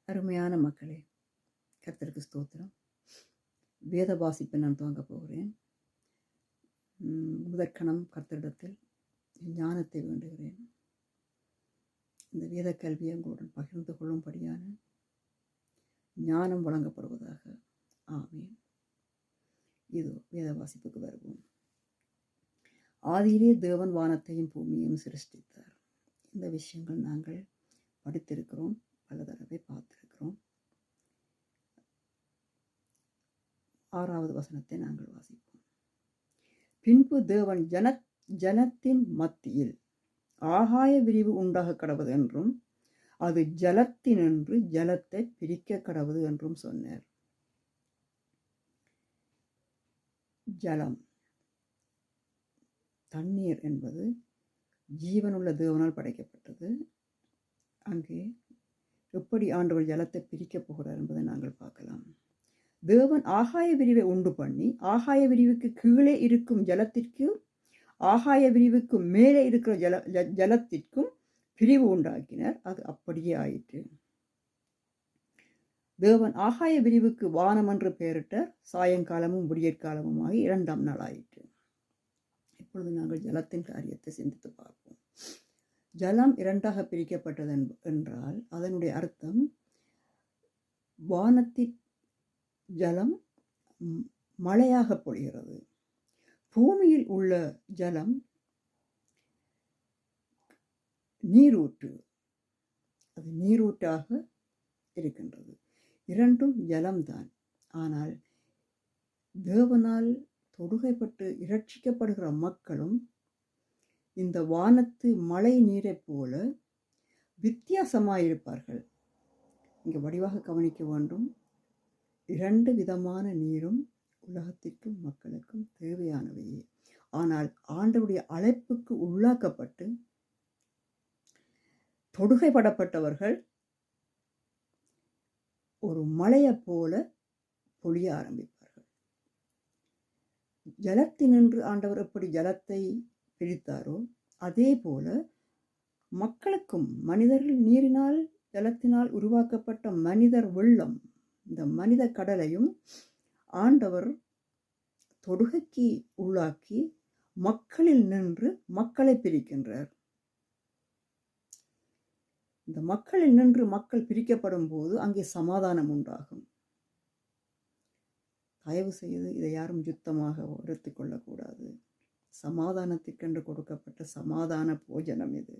அருமையான மக்களே, கர்த்தருக்கு ஸ்தோத்திரம். வேத வாசிப்பை நான் துவங்க போகிறேன். முதற்கணம் கர்த்தரிடத்தில் ஞானத்தை வேண்டுகிறேன். இந்த வேத கல்வியை உங்களுடன் பகிர்ந்து கொள்ளும்படியான ஞானம் வழங்கப்படுவதாக. ஆமென். இது வேத வாசிப்புக்கு வருவோம். ஆதியிலே தேவன் வானத்தையும் பூமியையும் சிருஷ்டித்தார். இந்த விஷயங்கள் நாங்கள் படித்திருக்கிறோம், பல தடவை பார்த்திருக்கிறோம். 6வது வசனத்தை நாங்கள் வாசிப்போம். பின்பு தேவன் ஜலத்தின் மத்தியில் ஆகாய விரிவு உண்டாக கடவது என்றும் அது ஜலத்தினின்று ஜலத்தை பிரிக்க கடவது என்றும் சொன்னார். ஜலம், தண்ணீர் என்பது ஜீவனுள்ள தேவனால் படைக்கப்பட்டது. அங்கே எப்படி ஆண்டவர் ஜலத்தை பிரிக்கப் போகிறார் என்பதை நாங்கள் பார்க்கலாம். தேவன் ஆகாய விரிவை உண்டு பண்ணி ஆகாய விரிவுக்கு கீழே இருக்கும் ஜலத்திற்கும் ஆகாய விரிவுக்கு மேலே இருக்கிற ஜலத்திற்கும் பிரிவு உண்டாக்கினார். அது அப்படியே ஆயிற்று. தேவன் ஆகாய விரிவுக்கு வானம் என்று பெயரிட்டார். சாயங்காலமும் விடியற்காலமும் ஆகி 2ஆம் நாள் ஆயிற்று. இப்பொழுது நாங்கள் ஜலத்தின் காரியத்தை சிந்தித்து பார்ப்போம். ஜலம் 2ஆக பிரிக்கப்பட்டது என்றால் அதனுடைய அர்த்தம், வானத்தின் ஜலம் மழையாக பொழிகிறது. பூமியில் உள்ள ஜலம் நீரூற்று, அது நீரூற்றாக இருக்கின்றது. இரண்டும் ஜலம்தான். ஆனால் தேவனால் தொடுகைப்பட்டு இரட்சிக்கப்படுகிற மக்களும் இந்த வானத்து மழை நீரை போல வித்தியாசமாயிருப்பார்கள். இங்கே வடிவாக கவனிக்க வேண்டும். 2 விதமான நீரும் உலகத்திற்கும் மக்களுக்கும் தேவையானவையே. ஆனால் ஆண்டவருடைய அழைப்புக்கு உள்ளாக்கப்பட்டு தொடுகைப்படப்பட்டவர்கள் ஒரு மழையை போல பொழிய ஆரம்பிப்பார்கள். ஜலத்தினின்று ஆண்டவர் எப்படி ஜலத்தை பிரித்தாரோ அதே போல மக்களுக்கும், மனிதர்கள் நீரினால் ஜலத்தினால் உருவாக்கப்பட்ட மனிதர் வெள்ளம், இந்த மனித கடலையும் ஆண்டவர் தொடுகைக்கு உள்ளாக்கி மக்களில் நின்று மக்களை பிரிக்கின்றார். இந்த மக்களில் நின்று மக்கள் பிரிக்கப்படும் போது அங்கே சமாதானம் உண்டாகும். தயவு செய்து இதை யாரும் யுத்தமாக எடுத்துக்கொள்ளக்கூடாது. சமாதானத்திற்கென்று கொடுக்கப்பட்ட சமாதான போஜனம் இது.